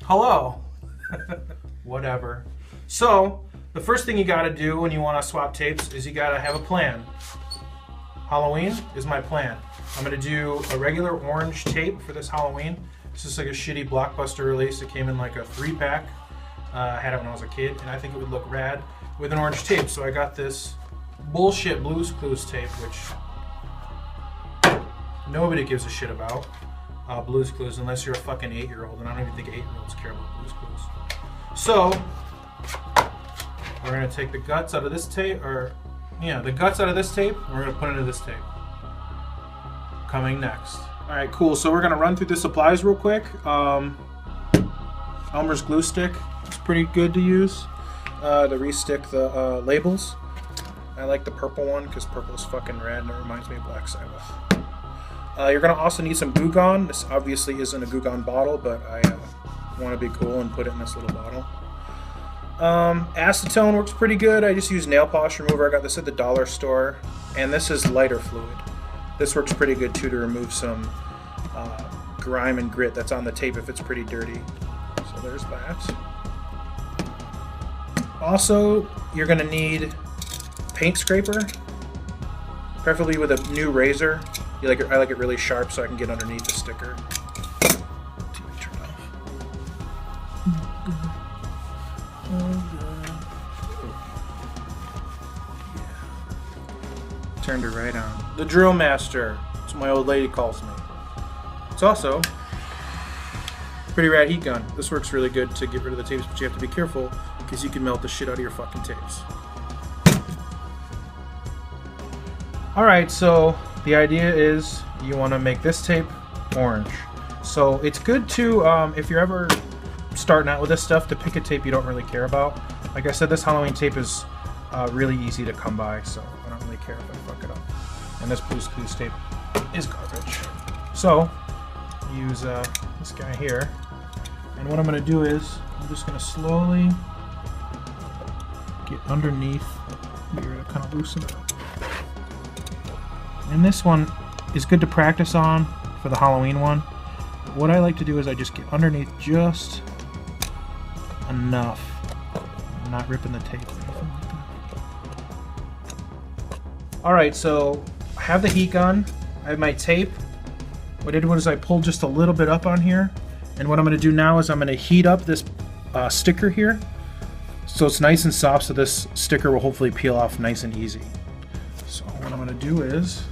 Hello. Whatever. So, the first thing you gotta do when you wanna swap tapes is you gotta have a plan. Halloween is my plan. I'm gonna do a regular orange tape for this Halloween. This is like a shitty Blockbuster release. It came in like a 3-pack. I had it when I was a kid, and I think it would look rad with an orange tape. So I got this bullshit Blue's Clues tape, which nobody gives a shit about. Blue's Clues, unless you're a fucking 8-year-old, and I don't even think 8-year-olds care about Blue's Clues. So we're gonna take the guts out of this tape, the guts out of this tape, and we're gonna put it into this tape. Coming next. All right, cool. So we're gonna run through the supplies real quick. Elmer's glue stick. It's pretty good to use to re-stick the labels. I like the purple one because purple is fucking rad and it reminds me of Black Sabbath. You're gonna also need some Goo Gone. This obviously isn't a Goo Gone bottle, but I want to be cool and put it in this little bottle. Acetone works pretty good. I just use nail polish remover. I got this at the dollar store, and this is lighter fluid. This works pretty good too to remove some grime and grit that's on the tape if it's pretty dirty. So there's that. Also, you're gonna need paint scraper, preferably with a new razor. I like it really sharp so I can get underneath the sticker. TV turned off. Turned her right on. The Drill Master. That's what my old lady calls me. It's also a pretty rad heat gun. This works really good to get rid of the tapes, but you have to be careful because you can melt the shit out of your fucking tapes. Alright, so the idea is you want to make this tape orange. So it's good to, if you're ever starting out with this stuff, to pick a tape you don't really care about. Like I said, this Halloween tape is really easy to come by, so I don't really care if I fuck it up. And this Blue's Clues tape is garbage. So, use this guy here. And what I'm going to do is, I'm just going to slowly get underneath here to kind of loosen it up. And this one is good to practice on for the Halloween one. What I like to do is I just get underneath just enough. I'm not ripping the tape or anything like that. Alright, so I have the heat gun. I have my tape. What I did was I pulled just a little bit up on here. And what I'm going to do now is I'm going to heat up this sticker here. So it's nice and soft, so this sticker will hopefully peel off nice and easy. So what I'm going to do is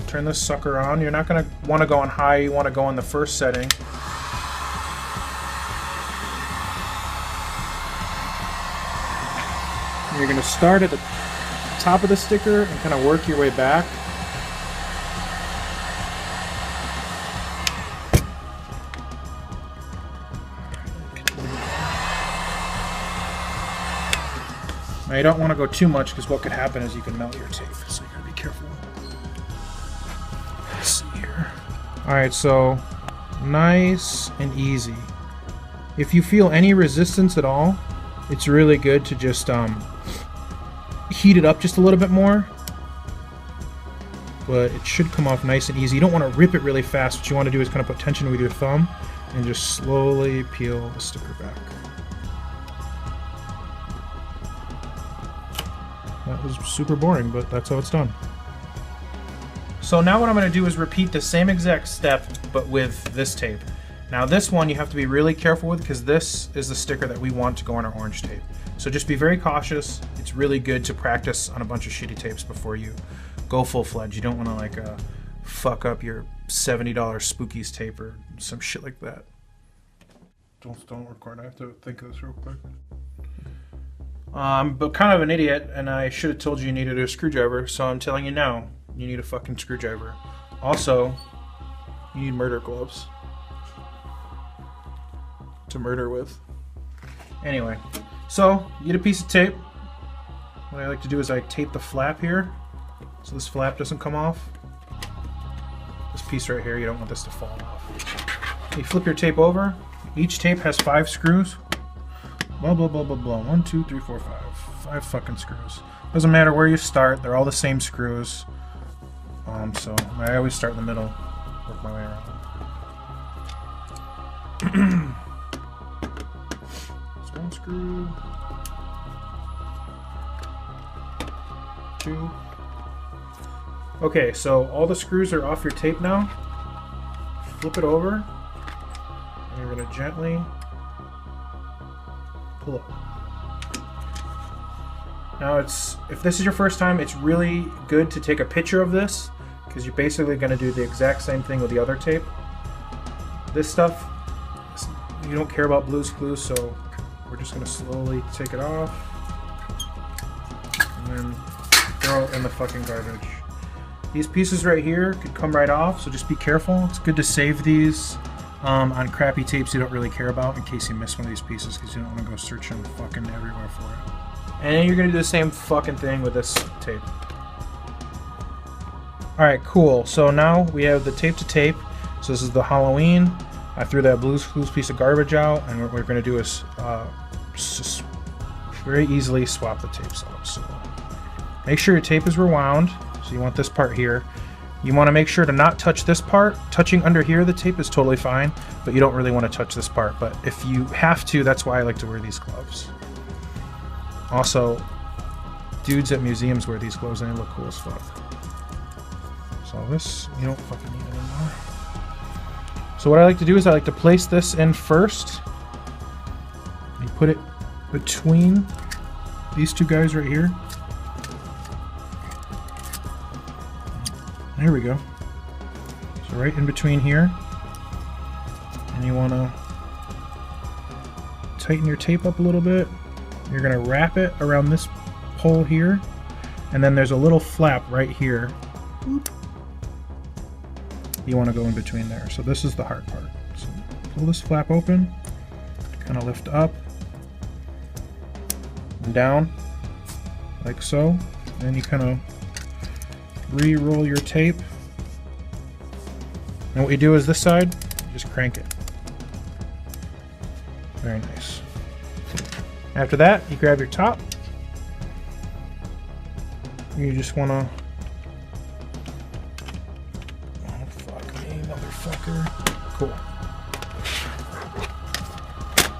turn this sucker on. You're not going to want to go on high, you want to go on the first setting. And you're going to start at the top of the sticker and kind of work your way back. Now you don't want to go too much because what could happen is you can melt your tape, so you gotta be careful. Let's see here. Alright, so nice and easy. If you feel any resistance at all, it's really good to just heat it up just a little bit more. But it should come off nice and easy. You don't want to rip it really fast. What you want to do is kind of put tension with your thumb and just slowly peel the sticker back. That was super boring, but that's how it's done. So now what I'm going to do is repeat the same exact step, but with this tape. Now this one you have to be really careful with because this is the sticker that we want to go on our orange tape. So just be very cautious. It's really good to practice on a bunch of shitty tapes before you go full-fledged. You don't want to fuck up your $70 Spookies tape or some shit like that. Don't record. I have to think of this real quick. But kind of an idiot, and I should have told you needed a screwdriver, so I'm telling you now, you need a fucking screwdriver. Also, you need murder gloves to murder with. Anyway, so you get a piece of tape. What I like to do is I tape the flap here, so this flap doesn't come off. This piece right here, you don't want this to fall off. You flip your tape over. Each tape has 5 screws. Blah, blah, blah, blah, blah. 1, 2, 3, 4, 5. 5 fucking screws. Doesn't matter where you start. They're all the same screws. So I always start in the middle. Work my way around. screw. 2. Okay, so all the screws are off your tape now. Flip it over, and you're going to gently pull up. Now, if this is your first time, it's really good to take a picture of this, because you're basically going to do the exact same thing with the other tape. This stuff, you don't care about Blue's Clues, so we're just going to slowly take it off and then throw it in the fucking garbage. These pieces right here could come right off, so just be careful. It's good to save these on crappy tapes you don't really care about in case you miss one of these pieces, because you don't want to go searching fucking everywhere for it. And you're going to do the same fucking thing with this tape. Alright, cool. So now we have the tape to tape. So this is the Halloween. I threw that Blue's Clues piece of garbage out, and what we're going to do is just very easily swap the tapes out. So make sure your tape is rewound. So you want this part here. You want to make sure to not touch this part. Touching under here, the tape is totally fine, but you don't really want to touch this part. But if you have to, that's why I like to wear these gloves. Also, dudes at museums wear these gloves and they look cool as fuck. So this, you don't fucking need anymore. So what I like to do is I like to place this in first. You put it between these two guys right here. There we go. So right in between here. And you want to tighten your tape up a little bit. You're going to wrap it around this hole here. And then there's a little flap right here. Boop. You want to go in between there. So this is the hard part. So pull this flap open. Kind of lift up. And down. Like so. And you kind of re-roll your tape, and what you do is this side, you just crank it. Very nice. After that, you grab your top. You just want to... Oh, fuck me, motherfucker. Cool.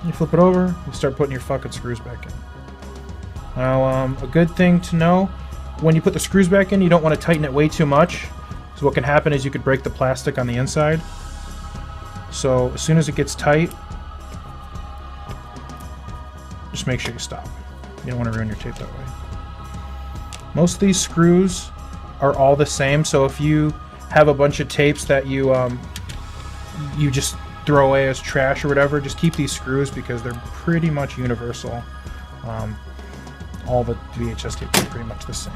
You flip it over, you start putting your fucking screws back in. Now, a good thing to know, when you put the screws back in, you don't want to tighten it way too much. So what can happen is you could break the plastic on the inside. So as soon as it gets tight, just make sure you stop. You don't want to ruin your tape that way. Most of these screws are all the same, so if you have a bunch of tapes that you just throw away as trash or whatever, just keep these screws because they're pretty much universal. All the VHS tapes are pretty much the same.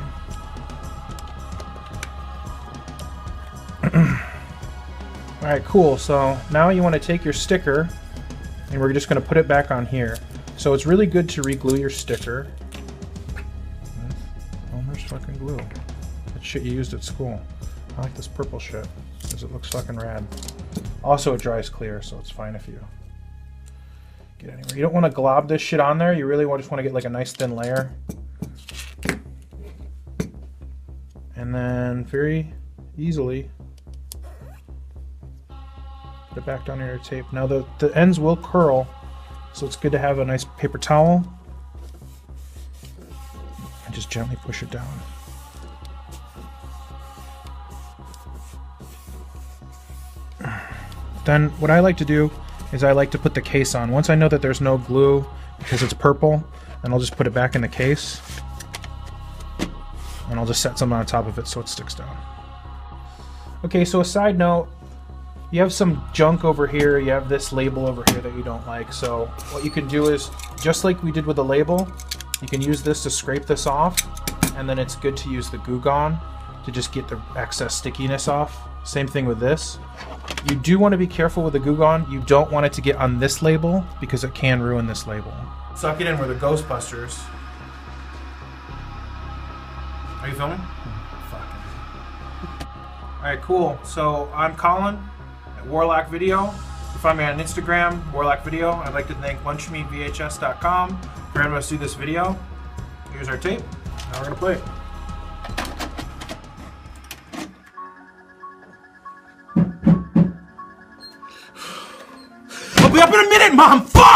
Alright, cool. So now you want to take your sticker and we're just going to put it back on here. So it's really good to re-glue your sticker. Oh, there's fucking glue. That shit you used at school. I like this purple shit because it looks fucking rad. Also, it dries clear, so it's fine if you get anywhere. You don't want to glob this shit on there. You really just want to get like a nice thin layer. And then very easily put it back down on your tape. Now the ends will curl, so it's good to have a nice paper towel and just gently push it down. Then what I like to do is I like to put the case on. Once I know that there's no glue because it's purple, then I'll just put it back in the case and I'll just set something on top of it so it sticks down. Okay, so a side note, you have some junk over here, you have this label over here that you don't like, so what you can do is, just like we did with the label, you can use this to scrape this off, and then it's good to use the Goo Gone to just get the excess stickiness off. Same thing with this. You do want to be careful with the Goo Gone. You don't want it to get on this label because it can ruin this label. Suck it in, we're the Ghostbusters. Are you filming? Fucking. Alright, cool. So I'm Collin at Warlock Video. You can find me on Instagram, Warlock Video. I'd like to thank LunchmeatVHS.com for having us do this video. Here's our tape. Now we're gonna play it. I'll be up in a minute, Mom! Fuck!